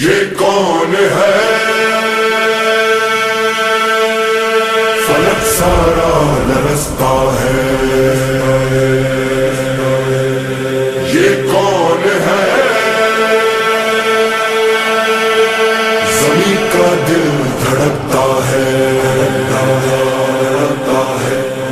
یہ کون ہے فلک سارا لرزتا ہے، یہ کون ہے زمین کا دل دھڑکتا ہے،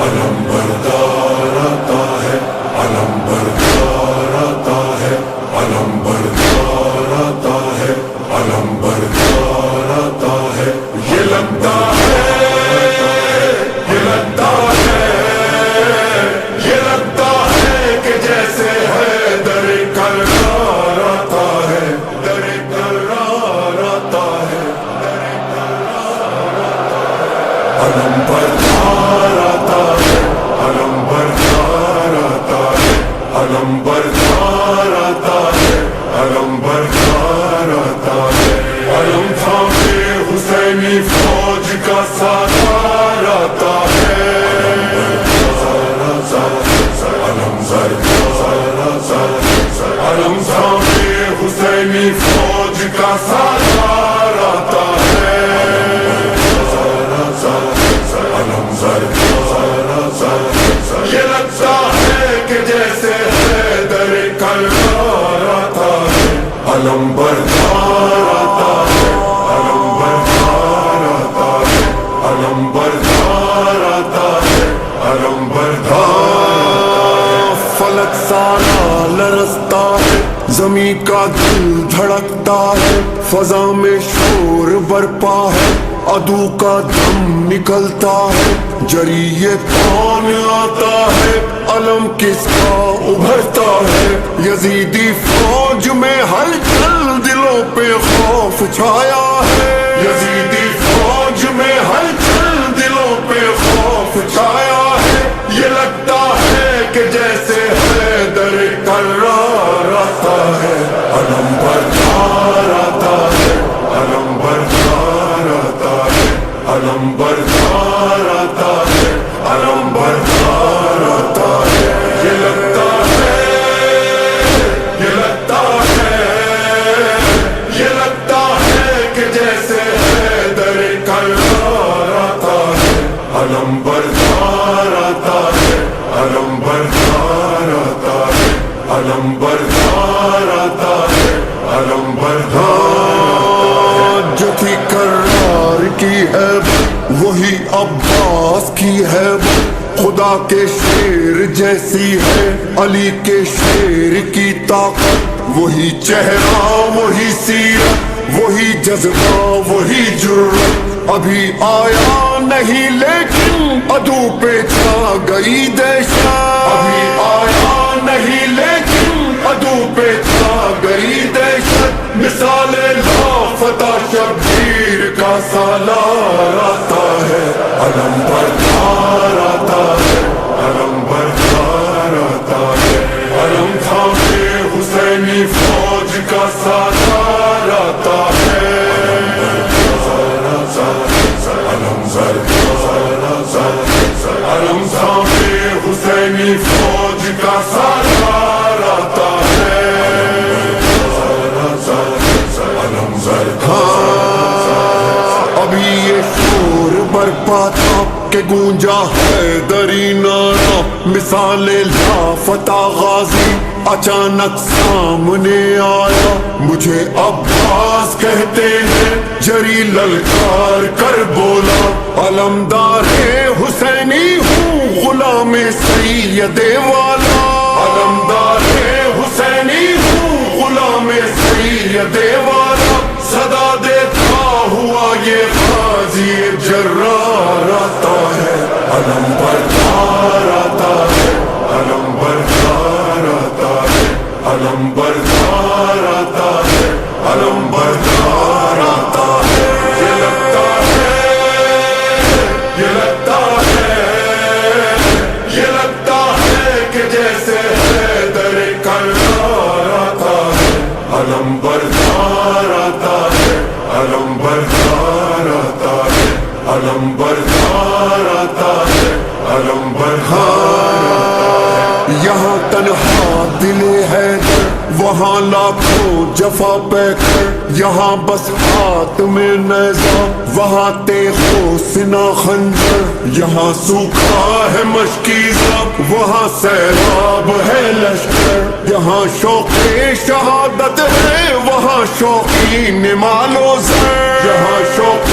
علم بردار آتا ہے، علم بردار آتا ہے، علم بردار آتا ہے، علم بردار آتا ہے۔ یہ لگتا ہے، یہ لگتا ہے، یہ لگتا ہے کہ جیسے ہے در کرار آتا ہے، در کرار آتا ہے، در کرار آتا ہے۔ علم بردار آتا ہے، علم بردار آتا ہے، علم بردار آتا ہے، علم بردار آتا ہے۔ علم تھامے حسینی فوج کا سالار آتا ہے، علم بردار آتا ہے، علم تھامے حسینی فوج کا سالار آتا ہے، علم بردار آتا ہے۔ یہ لگتا ہے کہ جیسے ہے در کرار آتا ہے، علم بردار آتا ہے، علم بردار آتا ہے، علم بردار آتا ہے، علم بردار۔ فلک سارا لرزتا ہے، زمین کا دل دھڑکتا ہے، فضا میں شور برپا ہے، عدو کا دم نکلتا ہے، جریے کون آتا ہے، علم کس کا ابھرتا ہے۔ یزیدی فوج میں ہلچل، دلوں پہ خوف چھایا ہے، یزیدی فوج میں ہلچل، دلوں پہ خوف چھایا ہے۔ یہ لگتا ہے کہ جیسے ہے در کرار آتا ہے، علم بردار آتا ہے، علم بردار آتا ہے، علم بردار آتا ہے، علم بردار آتا ہے۔ یہ لگتا ہے، یہ لگتا ہے، یہ لگتا ہے کہ جیسے ہے در کرار آتا ہے، علم بردار آتا ہے، علم بردار آتا ہے، علم بردار آتا ہے، علم بردار۔ جو تھی کرار کی ہے وہی عباس کی ہے، خدا کے شیر جیسی ہے علی کے شیر کی طاقت، وہی چہرہ وہی سیرت، وہی جذبہ وہی جرت، ابھی آیا نہیں لیکن عدو پہ چھا گئی دہشت، ابھی آیا نہیں لیکن عدو پہ چھا گئی دہشت۔ مثال لافتہ شبیر کا سالار آتا ہے، علم بردار آتا ہے، علم بردار آتا ہے، علم تھامے حسینی فوج کا سالار آتا ہے، علم بردار آتا ہے، علم تھامے حسینی فوج کا سالار آتا ہے، علم ابھی یہ شور برپا تھا کہ گونجا ہے دری نارا، مثال لافتہ غازی اچانک سامنے آیا، مجھے عباس کہتے ہیں، جری للکار کر بولا، علمدار حسینی ہوں غلام سید والا، علمدار حسینی ہوں غلام سید والا، صدا دیتا ہوا یہ غازی جرار آتا ہے، علم بردار آتا ہے، علم بردار آتا ہے، علم بردار آتا ہے، علم بردار آتا ہے۔ یہ لگتا ہے، یہ لگتا ہے، یہ لگتا ہے کہ جیسے ہے در کرار آتا ہے، علم بردار آتا ہے، علم بردار آتا ہے، علم بردار آتا ہے، علم بردار آتا ہے۔ یہاں تنہا دل ہے وہاں لاکھوں جفا پہ کر یہاں بس ہاتھ میں نیزہ وہاں تیغ و سنا خنجر یہاں سوکھا ہے مشکیزہ وہاں سیلاب ہے لشکر یہاں شوق شہادت ہے وہاں شوقین مال و زر یہاں شوق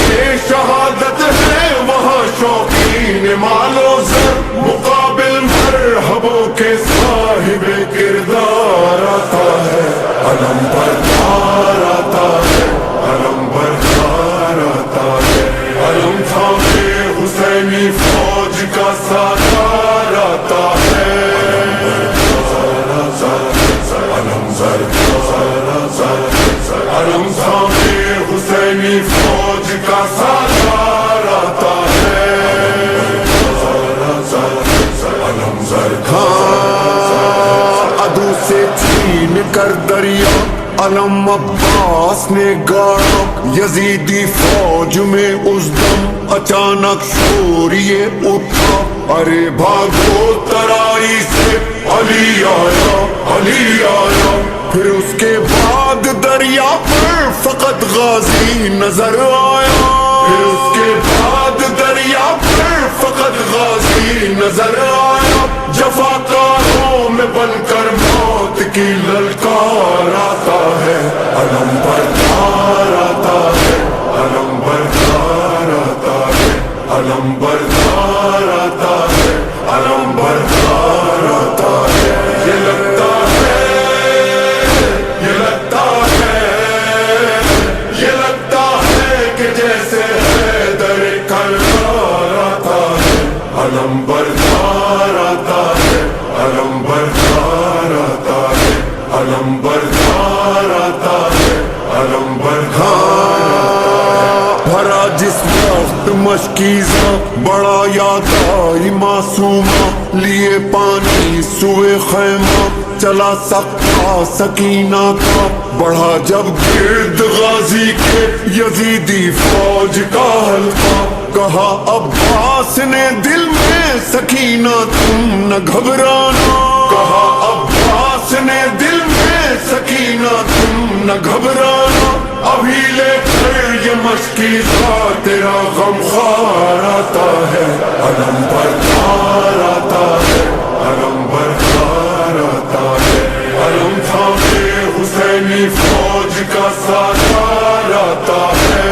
شہادت ہے وہاں شوقین مال و زر مقابل مرحبوں کے صاحب کردار آتا ہے علم بردار آتا ہے علم بردار آتا ہے علم تھامے حسینی فوج کا سالار آتا ہے علم تھامے حسینی فوج کا سالار آتا ہے ادو سے چھین کر دریا علم عباس نے گاڑا یزیدی فوج میں اس دم اچانک شور یہ اٹھا ارے بھاگو ترائی سے علی آیا علی آیا پھر اس کے بعد دریا پر فقط غازی نظر آیا پھر اس کے بعد دریا پر فقط غازی نظر آیا جفاکاروں میں بن کر موت کی للکار آتا ہے علم بردار آتا ہے علم بردار آتا ہے علم بردار آتا ہے علم بردار آتا ہے یہ لگتا ہے یہ لگتا ہے یہ لگتا ہے کہ جیسے حیدر کرار آتا ہے علم بردار آتا ہے علم بردار آتا ہے علم بردار آتا ہے علم بردار بھرا جس وقت مشکیزہ بڑا یاد آئی معصومہ لیے پانی سوئے خیمہ چلا سکتا سکینہ کا بڑھا جب گرد غازی کے یزیدی فوج کا حلقہ کہا عباس نے دل میں سکینہ تم نہ گھبرانا کہا عباس نے دل میں سکینہ تم نہ گھبرانا ابھی لے کر یہ مشکیزہ تیرا غم خوار آتا ہے علم بردار آتا ہے علم بردار آتا ہے علم تھامے حسینی فوج کا سالار آتا ہے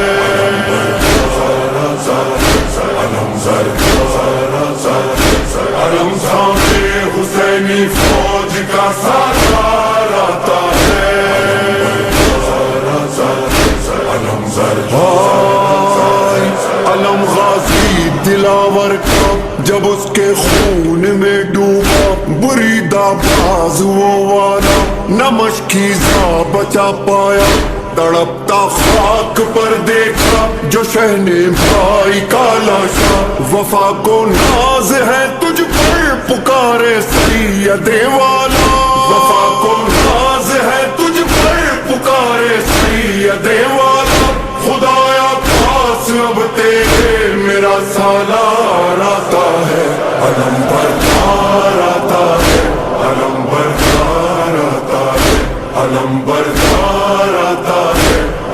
علم تھامے حسینی فوج کا سالار آتا ہے علم غازی دلاور کا جب اس کے خون میں ڈوبا بریدہ بازو والا نہ مشکیزہ بچا پایا تڑپتا خاک پر دیکھا جو شہن بھائی کا لاشا وفا کو ناز ہے تجھ پر پکارے سید والا وفا کو ناز ہے تجھ پر پکارے سید والا خدایا پاس اب تیرے میرا سالار آتا ہے علم بردار آتا ہے علم بردار آتا ہے علم بردار آتا ہے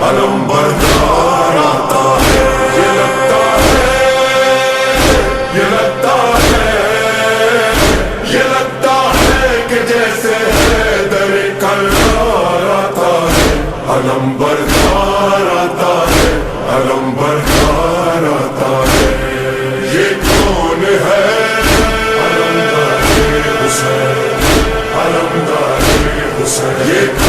علم بردار آتا ہے یہ لگتا ہے یہ لگتا ہے یہ لگتا ہے کہ جیسے حیدر کرار آتا ہے علم بردار آتا ہے علم بردار آتا ہے یہ کون ہے علمدار حسین علمدار حسین یہ